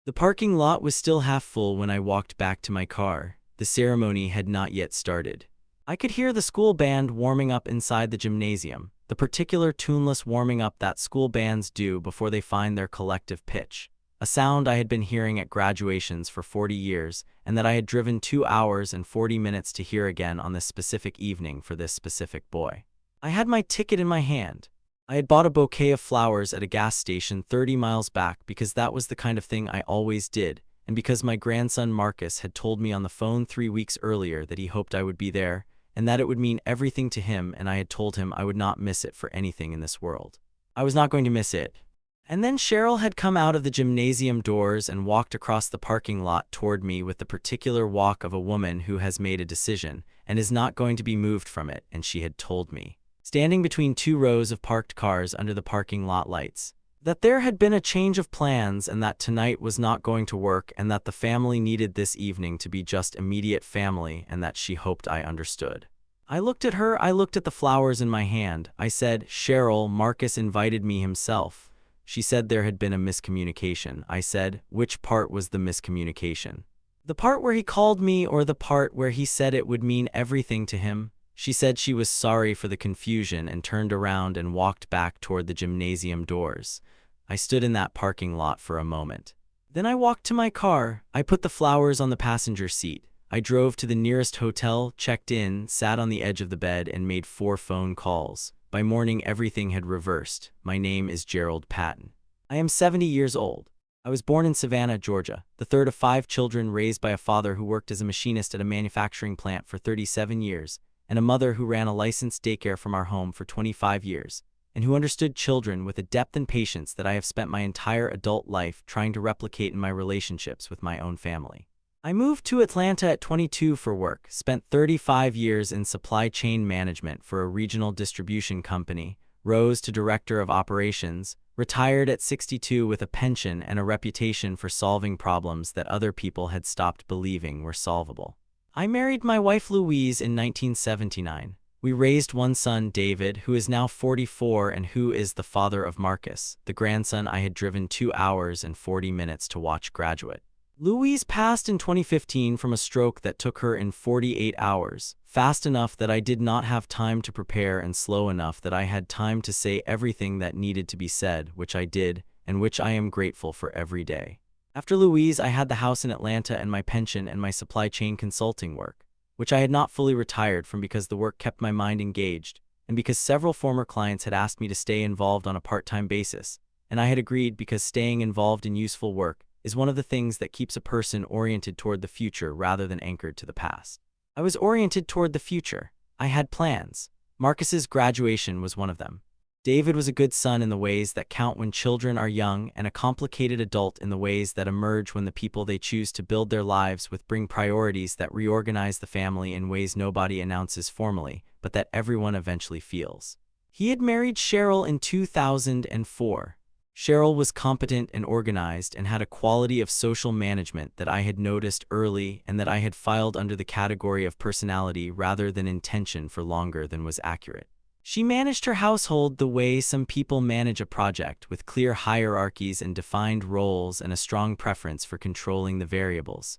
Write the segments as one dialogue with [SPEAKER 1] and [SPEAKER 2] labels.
[SPEAKER 1] The parking lot was still half full when I walked back to my car. The ceremony had not yet started. I could hear the school band warming up inside the gymnasium, the particular tuneless warming up that school bands do before they find their collective pitch, a sound I had been hearing at graduations for 40 years and that I had driven 2 hours and 40 minutes to hear again on this specific evening for this specific boy. I had my ticket in my hand. I had bought a bouquet of flowers at a gas station 30 miles back because that was the kind of thing I always did, and because my grandson Marcus had told me on the phone 3 weeks earlier that he hoped I would be there, and that it would mean everything to him, and I had told him I would not miss it for anything in this world. I was not going to miss it. And then Cheryl had come out of the gymnasium doors and walked across the parking lot toward me with the particular walk of a woman who has made a decision and is not going to be moved from it, and she had told me, standing between 2 rows of parked cars under the parking lot lights, that there had been a change of plans and that tonight was not going to work and that the family needed this evening to be just immediate family and that she hoped I understood. I looked at her, I looked at the flowers in my hand. I said, "Cheryl, Marcus invited me himself." She said there had been a miscommunication. I said, "Which part was the miscommunication? The part where he called me or the part where he said it would mean everything to him?" She said she was sorry for the confusion and turned around and walked back toward the gymnasium doors. I stood in that parking lot for a moment. Then I walked to my car. I put the flowers on the passenger seat. I drove to the nearest hotel, checked in, sat on the edge of the bed, and made 4 phone calls. By morning, everything had reversed. My name is Gerald Patton. I am 70 years old. I was born in Savannah, Georgia, the third of 5 children raised by a father who worked as a machinist at a manufacturing plant for 37 years, and a mother who ran a licensed daycare from our home for 25 years, and who understood children with a depth and patience that I have spent my entire adult life trying to replicate in my relationships with my own family. I moved to Atlanta at 22 for work, spent 35 years in supply chain management for a regional distribution company, rose to director of operations, retired at 62 with a pension and a reputation for solving problems that other people had stopped believing were solvable. I married my wife Louise in 1979. We raised 1 son, David, who is now 44 and who is the father of Marcus, the grandson I had driven 2 hours and 40 minutes to watch graduate. Louise passed in 2015 from a stroke that took her in 48 hours, fast enough that I did not have time to prepare and slow enough that I had time to say everything that needed to be said, which I did, and which I am grateful for every day. After Louise, I had the house in Atlanta and my pension and my supply chain consulting work, which I had not fully retired from because the work kept my mind engaged, and because several former clients had asked me to stay involved on a part-time basis, and I had agreed because staying involved in useful work is one of the things that keeps a person oriented toward the future rather than anchored to the past. I was oriented toward the future. I had plans. Marcus's graduation was one of them. David was a good son in the ways that count when children are young and a complicated adult in the ways that emerge when the people they choose to build their lives with bring priorities that reorganize the family in ways nobody announces formally, but that everyone eventually feels. He had married Cheryl in 2004. Cheryl was competent and organized and had a quality of social management that I had noticed early and that I had filed under the category of personality rather than intention for longer than was accurate. She managed her household the way some people manage a project, with clear hierarchies and defined roles and a strong preference for controlling the variables.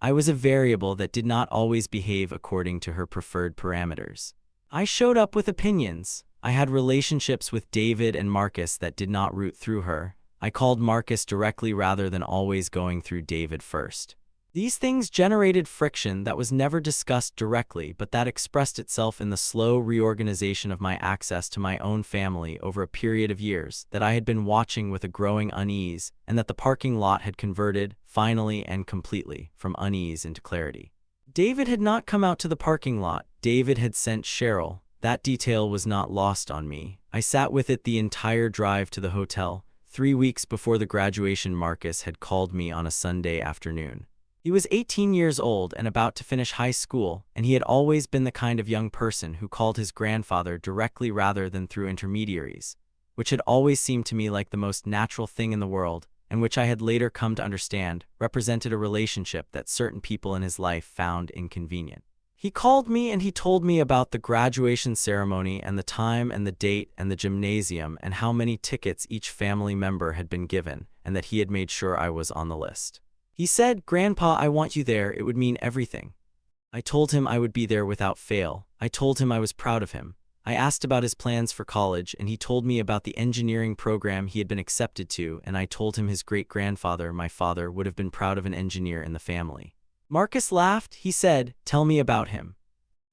[SPEAKER 1] I was a variable that did not always behave according to her preferred parameters. I showed up with opinions. I had relationships with David and Marcus that did not root through her. I called Marcus directly rather than always going through David first. These things generated friction that was never discussed directly, but that expressed itself in the slow reorganization of my access to my own family over a period of years that I had been watching with a growing unease, and that the parking lot had converted, finally and completely, from unease into clarity. David had not come out to the parking lot. David had sent Cheryl. That detail was not lost on me. I sat with it the entire drive to the hotel. 3 weeks before the graduation, Marcus had called me on a Sunday afternoon. He was 18 years old and about to finish high school, and he had always been the kind of young person who called his grandfather directly rather than through intermediaries, which had always seemed to me like the most natural thing in the world, and which I had later come to understand represented a relationship that certain people in his life found inconvenient. He called me and he told me about the graduation ceremony and the time and the date and the gymnasium and how many tickets each family member had been given, and that he had made sure I was on the list. He said, "Grandpa, I want you there. It would mean everything." I told him I would be there without fail. I told him I was proud of him. I asked about his plans for college, and he told me about the engineering program he had been accepted to, and I told him his great-grandfather, my father, would have been proud of an engineer in the family. Marcus laughed. He said, "Tell me about him."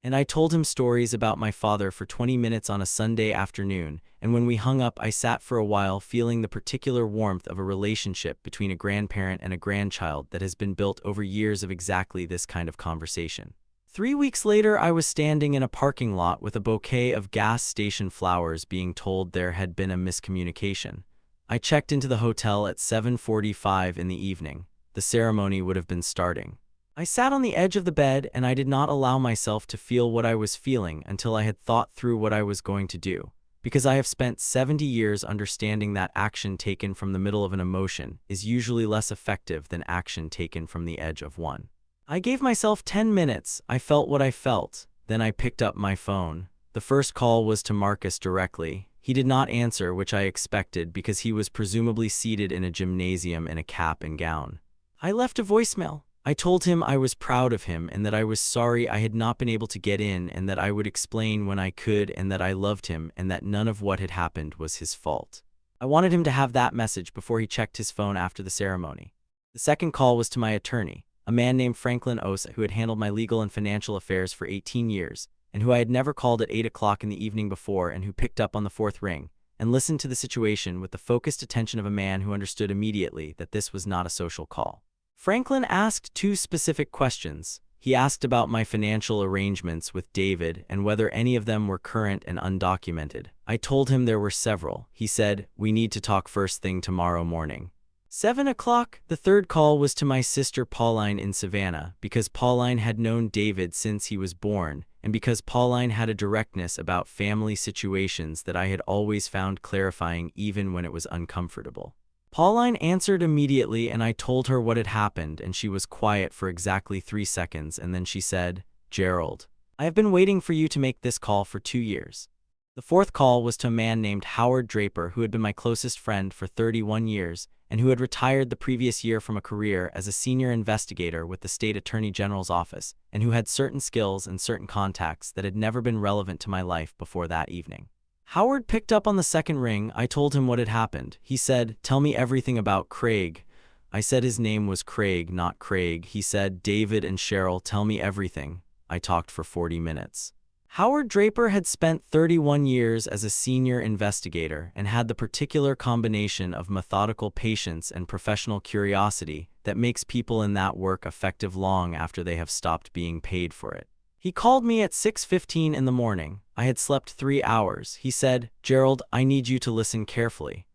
[SPEAKER 1] And I told him stories about my father for 20 minutes on a Sunday afternoon, and when we hung up I sat for a while feeling the particular warmth of a relationship between a grandparent and a grandchild that has been built over years of exactly this kind of conversation. 3 weeks later, I was standing in a parking lot with a bouquet of gas station flowers being told there had been a miscommunication. I checked into the hotel at 7:45 in the evening. The ceremony would have been starting. I sat on the edge of the bed and I did not allow myself to feel what I was feeling until I had thought through what I was going to do, because I have spent 70 years understanding that action taken from the middle of an emotion is usually less effective than action taken from the edge of one. I gave myself 10 minutes. I felt what I felt. Then I picked up my phone. The first call was to Marcus directly. He did not answer, which I expected because he was presumably seated in a gymnasium in a cap and gown. I left a voicemail. I told him I was proud of him and that I was sorry I had not been able to get in and that I would explain when I could and that I loved him and that none of what had happened was his fault. I wanted him to have that message before he checked his phone after the ceremony. The second call was to my attorney, a man named Franklin Osa who had handled my legal and financial affairs for 18 years and who I had never called at 8 o'clock in the evening before and who picked up on the fourth ring and listened to the situation with the focused attention of a man who understood immediately that this was not a social call. Franklin asked 2 specific questions. He asked about my financial arrangements with David and whether any of them were current and undocumented. I told him there were several. He said, "We need to talk first thing tomorrow morning." 7 o'clock. The third call was to my sister Pauline in Savannah, because Pauline had known David since he was born, and because Pauline had a directness about family situations that I had always found clarifying even when it was uncomfortable. Pauline answered immediately and I told her what had happened and she was quiet for exactly 3 seconds and then she said, "Gerald, I have been waiting for you to make this call for 2 years." The fourth call was to a man named Howard Draper who had been my closest friend for 31 years and who had retired the previous year from a career as a senior investigator with the State Attorney General's office and who had certain skills and certain contacts that had never been relevant to my life before that evening. Howard picked up on the second ring. I told him what had happened. He said, "Tell me everything about Craig." I said his name was Craig, not Craig. He said, "David and Cheryl, tell me everything." I talked for 40 minutes. Howard Draper had spent 31 years as a senior investigator and had the particular combination of methodical patience and professional curiosity that makes people in that work effective long after they have stopped being paid for it. He called me at 6:15 in the morning. I had slept 3 hours. He said, "Gerald, I need you to listen carefully."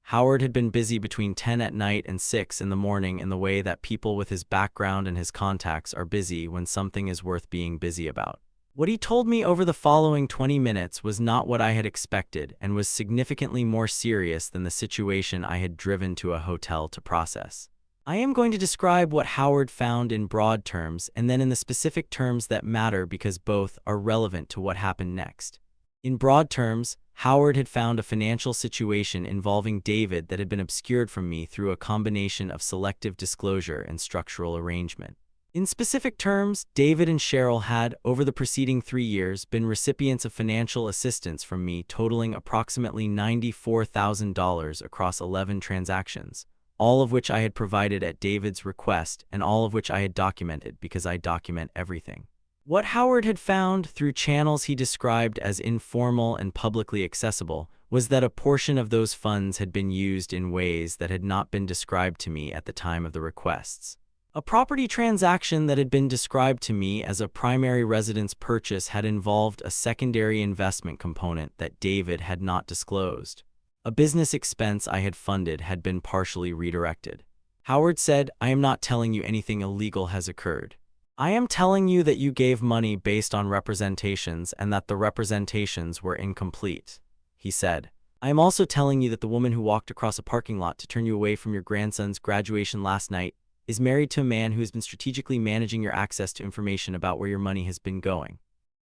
[SPEAKER 1] Howard had been busy between 10 at night and 6 in the morning in the way that people with his background and his contacts are busy when something is worth being busy about. What he told me over the following 20 minutes was not what I had expected and was significantly more serious than the situation I had driven to a hotel to process. I am going to describe what Howard found in broad terms and then in the specific terms that matter because both are relevant to what happened next. In broad terms, Howard had found a financial situation involving David that had been obscured from me through a combination of selective disclosure and structural arrangement. In specific terms, David and Cheryl had, over the preceding 3 years, been recipients of financial assistance from me totaling approximately $94,000 across 11 transactions, all of which I had provided at David's request and all of which I had documented because I document everything. What Howard had found through channels he described as informal and publicly accessible was that a portion of those funds had been used in ways that had not been described to me at the time of the requests. A property transaction that had been described to me as a primary residence purchase had involved a secondary investment component that David had not disclosed. A business expense I had funded had been partially redirected. Howard said, "I am not telling you anything illegal has occurred. I am telling you that you gave money based on representations and that the representations were incomplete." He said, "I am also telling you that the woman who walked across a parking lot to turn you away from your grandson's graduation last night is married to a man who has been strategically managing your access to information about where your money has been going."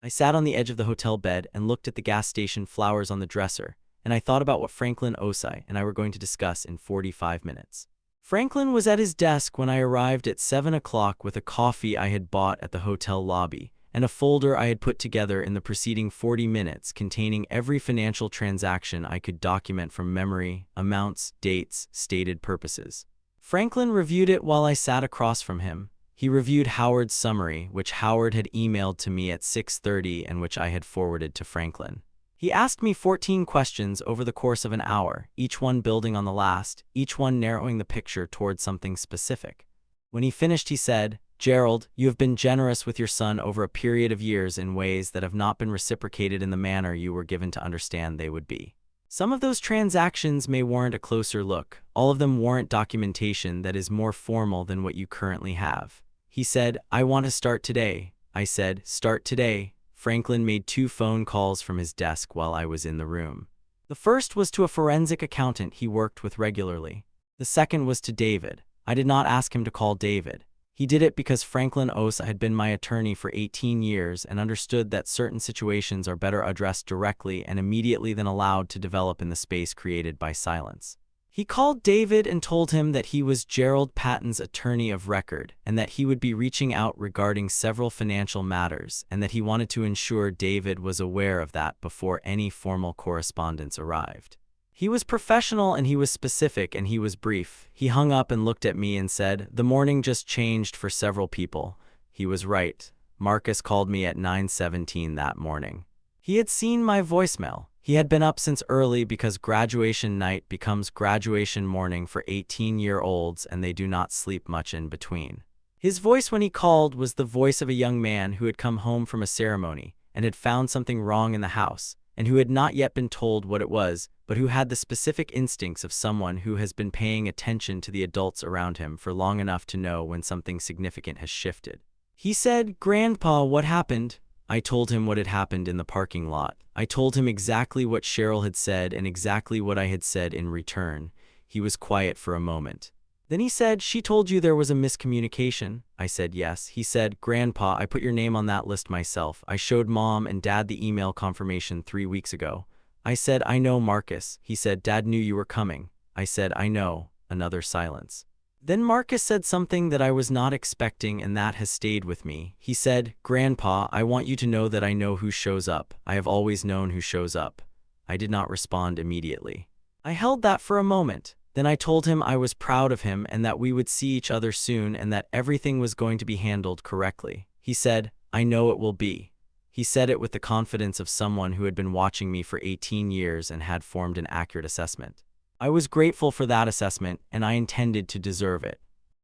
[SPEAKER 1] I sat on the edge of the hotel bed and looked at the gas station flowers on the dresser, and I thought about what Franklin Osai and I were going to discuss in 45 minutes. Franklin was at his desk when I arrived at 7 o'clock with a coffee I had bought at the hotel lobby and a folder I had put together in the preceding 40 minutes containing every financial transaction I could document from memory, amounts, dates, stated purposes. Franklin reviewed it while I sat across from him. He reviewed Howard's summary, which Howard had emailed to me at 6:30 and which I had forwarded to Franklin. He asked me 14 questions over the course of an hour, each one building on the last, each one narrowing the picture towards something specific. When he finished, he said, "Gerald, you have been generous with your son over a period of years in ways that have not been reciprocated in the manner you were given to understand they would be. Some of those transactions may warrant a closer look. All of them warrant documentation that is more formal than what you currently have." He said, "I want to start today." I said, "Start today." Franklin made 2 phone calls from his desk while I was in the room. The first was to a forensic accountant he worked with regularly. The second was to David. I did not ask him to call David. He did it because Franklin Osa had been my attorney for 18 years and understood that certain situations are better addressed directly and immediately than allowed to develop in the space created by silence. He called David and told him that he was Gerald Patton's attorney of record and that he would be reaching out regarding several financial matters and that he wanted to ensure David was aware of that before any formal correspondence arrived. He was professional and he was specific and he was brief. He hung up and looked at me and said, "The morning just changed for several people." He was right. Marcus called me at 9:17 that morning. He had seen my voicemail. He had been up since early because graduation night becomes graduation morning for 18-year-olds and they do not sleep much in between. His voice when he called was the voice of a young man who had come home from a ceremony and had found something wrong in the house, and who had not yet been told what it was, but who had the specific instincts of someone who has been paying attention to the adults around him for long enough to know when something significant has shifted. He said, "Grandpa, what happened?" I told him what had happened in the parking lot. I told him exactly what Cheryl had said and exactly what I had said in return. He was quiet for a moment. Then he said, "She told you there was a miscommunication?" I said, "Yes." He said, "Grandpa, I put your name on that list myself. I showed Mom and Dad the email confirmation 3 weeks ago." I said, "I know, Marcus." He said, "Dad knew you were coming." I said, "I know." Another silence. Then Marcus said something that I was not expecting and that has stayed with me. He said, "Grandpa, I want you to know that I know who shows up. I have always known who shows up." I did not respond immediately. I held that for a moment. Then I told him I was proud of him and that we would see each other soon and that everything was going to be handled correctly. He said, "I know it will be." He said it with the confidence of someone who had been watching me for 18 years and had formed an accurate assessment. I was grateful for that assessment, and I intended to deserve it.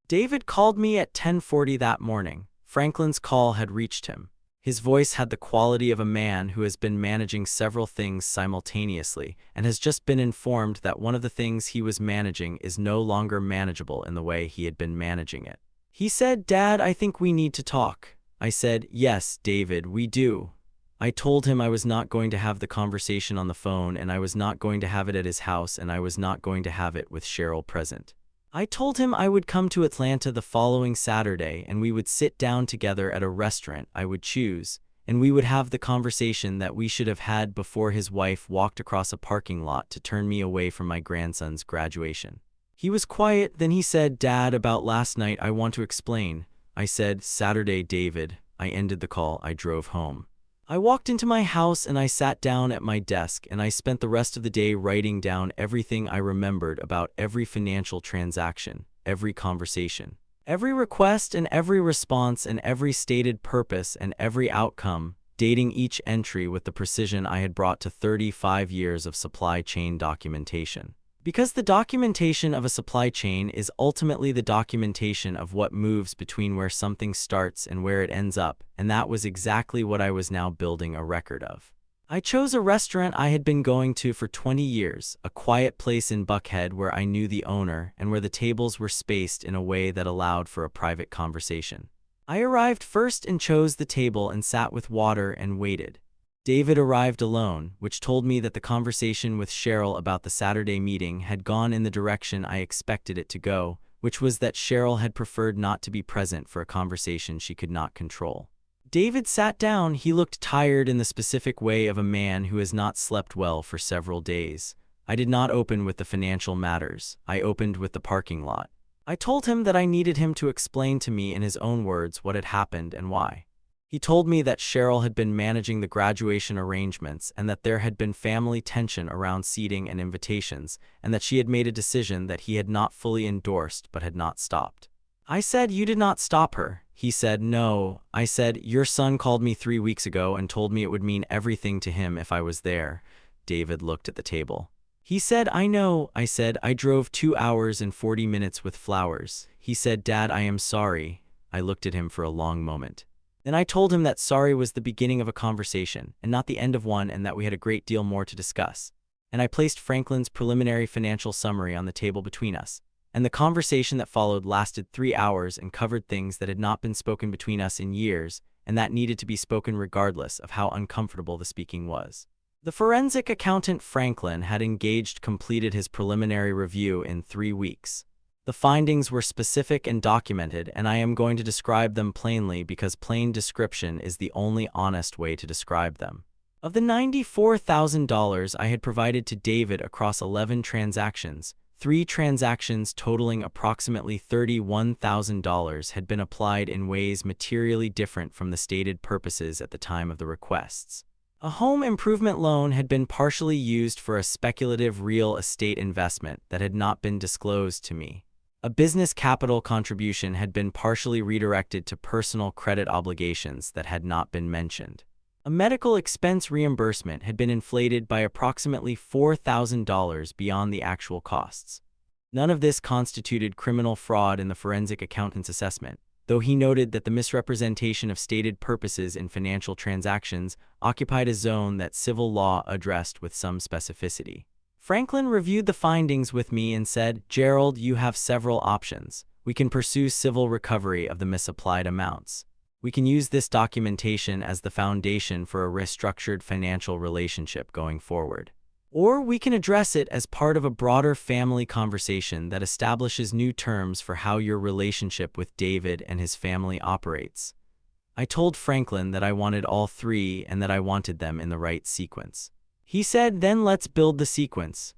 [SPEAKER 1] David called me at 10:40 that morning. Franklin's call had reached him. His voice had the quality of a man who has been managing several things simultaneously and has just been informed that one of the things he was managing is no longer manageable in the way he had been managing it. He said, "Dad, I think we need to talk." I said, "Yes, David, we do." I told him I was not going to have the conversation on the phone and I was not going to have it at his house and I was not going to have it with Cheryl present. I told him I would come to Atlanta the following Saturday and we would sit down together at a restaurant I would choose, and we would have the conversation that we should have had before his wife walked across a parking lot to turn me away from my grandson's graduation. He was quiet, then he said, "Dad, about last night I want to explain." I said, "Saturday, David." I ended the call. I drove home. I walked into my house and I sat down at my desk and I spent the rest of the day writing down everything I remembered about every financial transaction, every conversation, every request and every response and every stated purpose and every outcome, dating each entry with the precision I had brought to 35 years of supply chain documentation. Because the documentation of a supply chain is ultimately the documentation of what moves between where something starts and where it ends up, and that was exactly what I was now building a record of. I chose a restaurant I had been going to for 20 years, a quiet place in Buckhead where I knew the owner and where the tables were spaced in a way that allowed for a private conversation. I arrived first and chose the table and sat with water and waited. David arrived alone, which told me that the conversation with Cheryl about the Saturday meeting had gone in the direction I expected it to go, which was that Cheryl had preferred not to be present for a conversation she could not control. David sat down. He looked tired in the specific way of a man who has not slept well for several days. I did not open with the financial matters. I opened with the parking lot. I told him that I needed him to explain to me in his own words what had happened and why. He told me that Cheryl had been managing the graduation arrangements and that there had been family tension around seating and invitations, and that she had made a decision that he had not fully endorsed but had not stopped. I said, "You did not stop her." He said, "No." I said, "Your son called me 3 weeks ago and told me it would mean everything to him if I was there." David looked at the table. He said, "I know." I said, "I drove 2 hours and 40 minutes with flowers." He said, "Dad, I am sorry." I looked at him for a long moment. Then I told him that sorry was the beginning of a conversation and not the end of one, and that we had a great deal more to discuss. And I placed Franklin's preliminary financial summary on the table between us. And the conversation that followed lasted 3 hours and covered things that had not been spoken between us in years, and that needed to be spoken regardless of how uncomfortable the speaking was. The forensic accountant Franklin had completed his preliminary review in 3 weeks. The findings were specific and documented, and I am going to describe them plainly because plain description is the only honest way to describe them. Of the $94,000 I had provided to David across 11 transactions, 3 transactions totaling approximately $31,000 had been applied in ways materially different from the stated purposes at the time of the requests. A home improvement loan had been partially used for a speculative real estate investment that had not been disclosed to me. A business capital contribution had been partially redirected to personal credit obligations that had not been mentioned. A medical expense reimbursement had been inflated by approximately $4,000 beyond the actual costs. None of this constituted criminal fraud in the forensic accountant's assessment, though he noted that the misrepresentation of stated purposes in financial transactions occupied a zone that civil law addressed with some specificity. Franklin reviewed the findings with me and said, "Gerald, you have several options. We can pursue civil recovery of the misapplied amounts. We can use this documentation as the foundation for a restructured financial relationship going forward. Or we can address it as part of a broader family conversation that establishes new terms for how your relationship with David and his family operates." I told Franklin that I wanted all 3 and that I wanted them in the right sequence. He said, "Then let's build the sequence."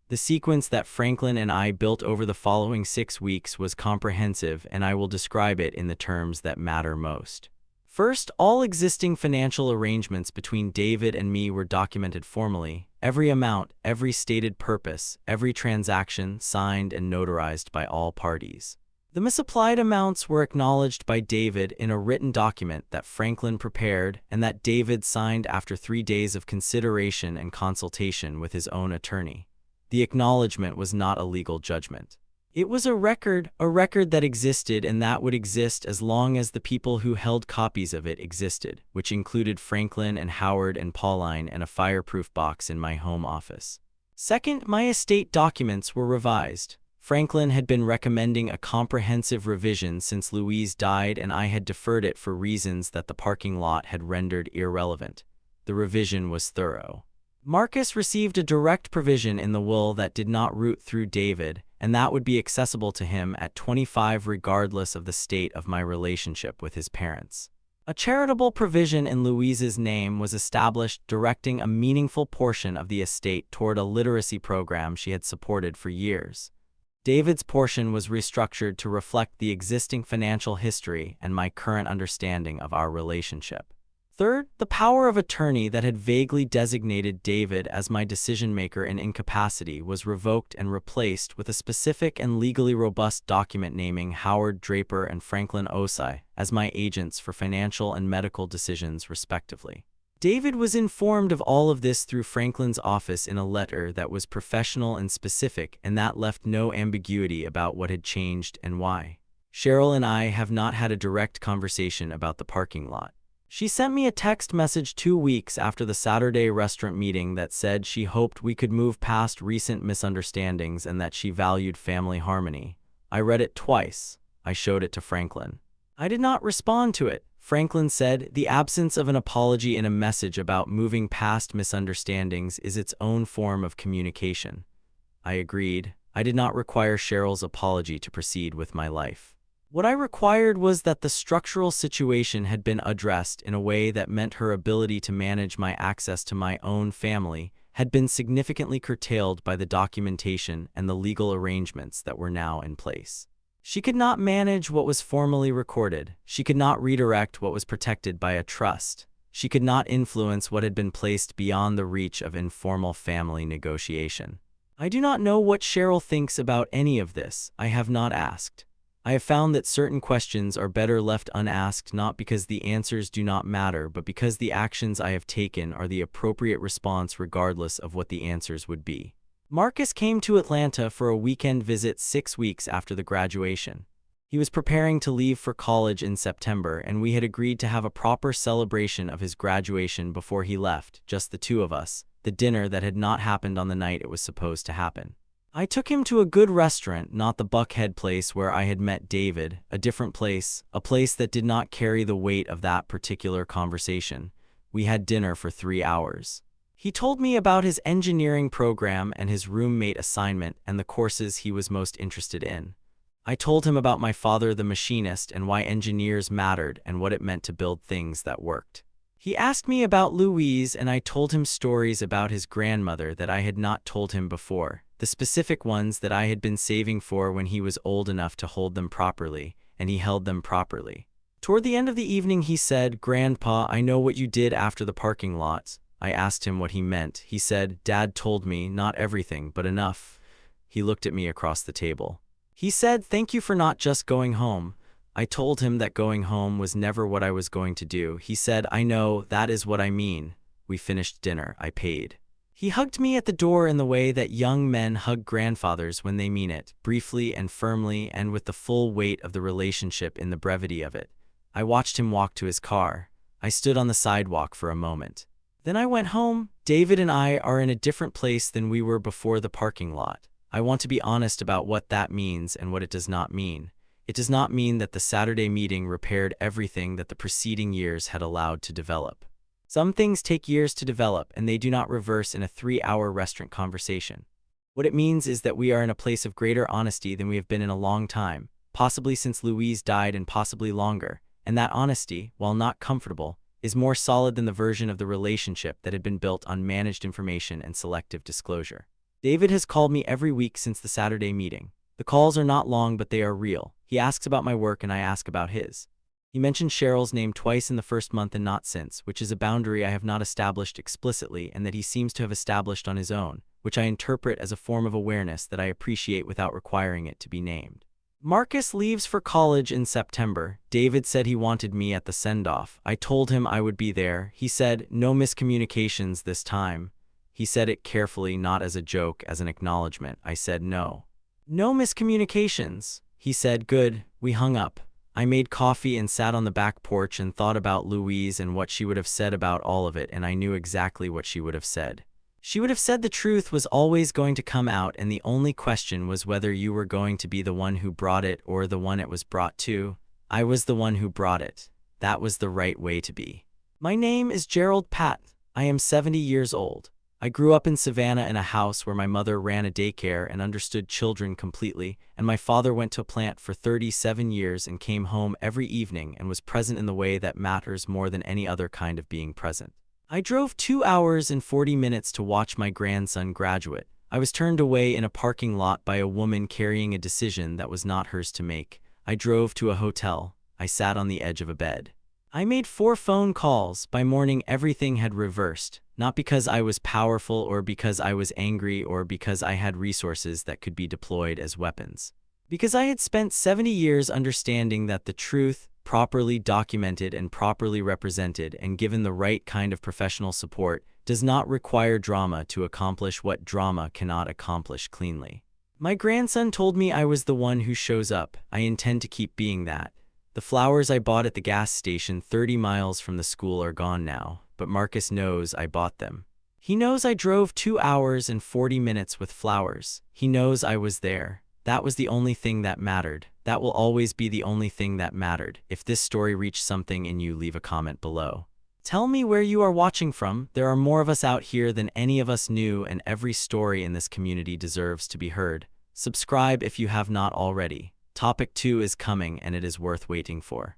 [SPEAKER 1] The sequence that Franklin and I built over the following 6 weeks was comprehensive, and I will describe it in the terms that matter most. First, all existing financial arrangements between David and me were documented formally. Every amount, every stated purpose, every transaction signed and notarized by all parties. The misapplied amounts were acknowledged by David in a written document that Franklin prepared and that David signed after 3 days of consideration and consultation with his own attorney. The acknowledgement was not a legal judgment. It was a record that existed and that would exist as long as the people who held copies of it existed, which included Franklin and Howard and Pauline, and a fireproof box in my home office. Second, my estate documents were revised. Franklin had been recommending a comprehensive revision since Louise died, and I had deferred it for reasons that the parking lot had rendered irrelevant. The revision was thorough. Marcus received a direct provision in the will that did not route through David, and that would be accessible to him at 25 regardless of the state of my relationship with his parents. A charitable provision in Louise's name was established, directing a meaningful portion of the estate toward a literacy program she had supported for years. David's portion was restructured to reflect the existing financial history and my current understanding of our relationship. Third, the power of attorney that had vaguely designated David as my decision-maker in incapacity was revoked and replaced with a specific and legally robust document naming Howard Draper and Franklin Osai as my agents for financial and medical decisions, respectively. David was informed of all of this through Franklin's office in a letter that was professional and specific, and that left no ambiguity about what had changed and why. Cheryl and I have not had a direct conversation about the parking lot. She sent me a text message 2 weeks after the Saturday restaurant meeting that said she hoped we could move past recent misunderstandings and that she valued family harmony. I read it twice. I showed it to Franklin. I did not respond to it. Franklin said, "The absence of an apology in a message about moving past misunderstandings is its own form of communication." I agreed. I did not require Cheryl's apology to proceed with my life. What I required was that the structural situation had been addressed in a way that meant her ability to manage my access to my own family had been significantly curtailed by the documentation and the legal arrangements that were now in place. She could not manage what was formally recorded. She could not redirect what was protected by a trust. She could not influence what had been placed beyond the reach of informal family negotiation. I do not know what Cheryl thinks about any of this. I have not asked. I have found that certain questions are better left unasked, not because the answers do not matter, but because the actions I have taken are the appropriate response regardless of what the answers would be. Marcus came to Atlanta for a weekend visit 6 weeks after the graduation. He was preparing to leave for college in September, and we had agreed to have a proper celebration of his graduation before he left, just the two of us, the dinner that had not happened on the night it was supposed to happen. I took him to a good restaurant, not the Buckhead place where I had met David, a different place, a place that did not carry the weight of that particular conversation. We had dinner for 3 hours. He told me about his engineering program and his roommate assignment and the courses he was most interested in. I told him about my father, the machinist, and why engineers mattered and what it meant to build things that worked. He asked me about Louise, and I told him stories about his grandmother that I had not told him before, the specific ones that I had been saving for when he was old enough to hold them properly, and he held them properly. Toward the end of the evening he said, "Grandpa, I know what you did after the parking lot." I asked him what he meant. He said, "Dad told me, not everything, but enough." He looked at me across the table. He said, "Thank you for not just going home." I told him that going home was never what I was going to do. He said, "I know, that is what I mean." We finished dinner. I paid. He hugged me at the door in the way that young men hug grandfathers when they mean it, briefly and firmly and with the full weight of the relationship in the brevity of it. I watched him walk to his car. I stood on the sidewalk for a moment. Then I went home. David and I are in a different place than we were before the parking lot. I want to be honest about what that means and what it does not mean. It does not mean that the Saturday meeting repaired everything that the preceding years had allowed to develop. Some things take years to develop, and they do not reverse in a 3-hour restaurant conversation. What it means is that we are in a place of greater honesty than we have been in a long time, possibly since Louise died and possibly longer, and that honesty, while not comfortable, is more solid than the version of the relationship that had been built on managed information and selective disclosure. David has called me every week since the Saturday meeting. The calls are not long, but they are real. He asks about my work and I ask about his. He mentioned Cheryl's name twice in the first month and not since, which is a boundary I have not established explicitly and that he seems to have established on his own, which I interpret as a form of awareness that I appreciate without requiring it to be named. Marcus leaves for college in September. David said he wanted me at the send-off. I told him I would be there. He said, "No miscommunications this time." He said it carefully, not as a joke, as an acknowledgement. I said no. "No miscommunications." He said, "Good." We hung up. I made coffee and sat on the back porch and thought about Louise and what she would have said about all of it, and I knew exactly what she would have said. She would have said the truth was always going to come out, and the only question was whether you were going to be the one who brought it or the one it was brought to. I was the one who brought it. That was the right way to be. My name is Gerald Patton. I am 70 years old. I grew up in Savannah in a house where my mother ran a daycare and understood children completely, and my father went to a plant for 37 years and came home every evening and was present in the way that matters more than any other kind of being present. I drove 2 hours and 40 minutes to watch my grandson graduate. I was turned away in a parking lot by a woman carrying a decision that was not hers to make. I drove to a hotel. I sat on the edge of a bed. I made 4 phone calls. By morning, everything had reversed, not because I was powerful or because I was angry or because I had resources that could be deployed as weapons. Because I had spent 70 years understanding that the truth, properly documented and properly represented and given the right kind of professional support, does not require drama to accomplish what drama cannot accomplish cleanly. My grandson told me I was the one who shows up. I intend to keep being that. The flowers I bought at the gas station 30 miles from the school are gone now, but Marcus knows I bought them. He knows I drove 2 hours and 40 minutes with flowers. He knows I was there. That was the only thing that mattered. That will always be the only thing that mattered. If this story reached something in you, leave a comment below. Tell me where you are watching from. There are more of us out here than any of us knew, and every story in this community deserves to be heard. Subscribe if you have not already. Topic 2 is coming and it is worth waiting for.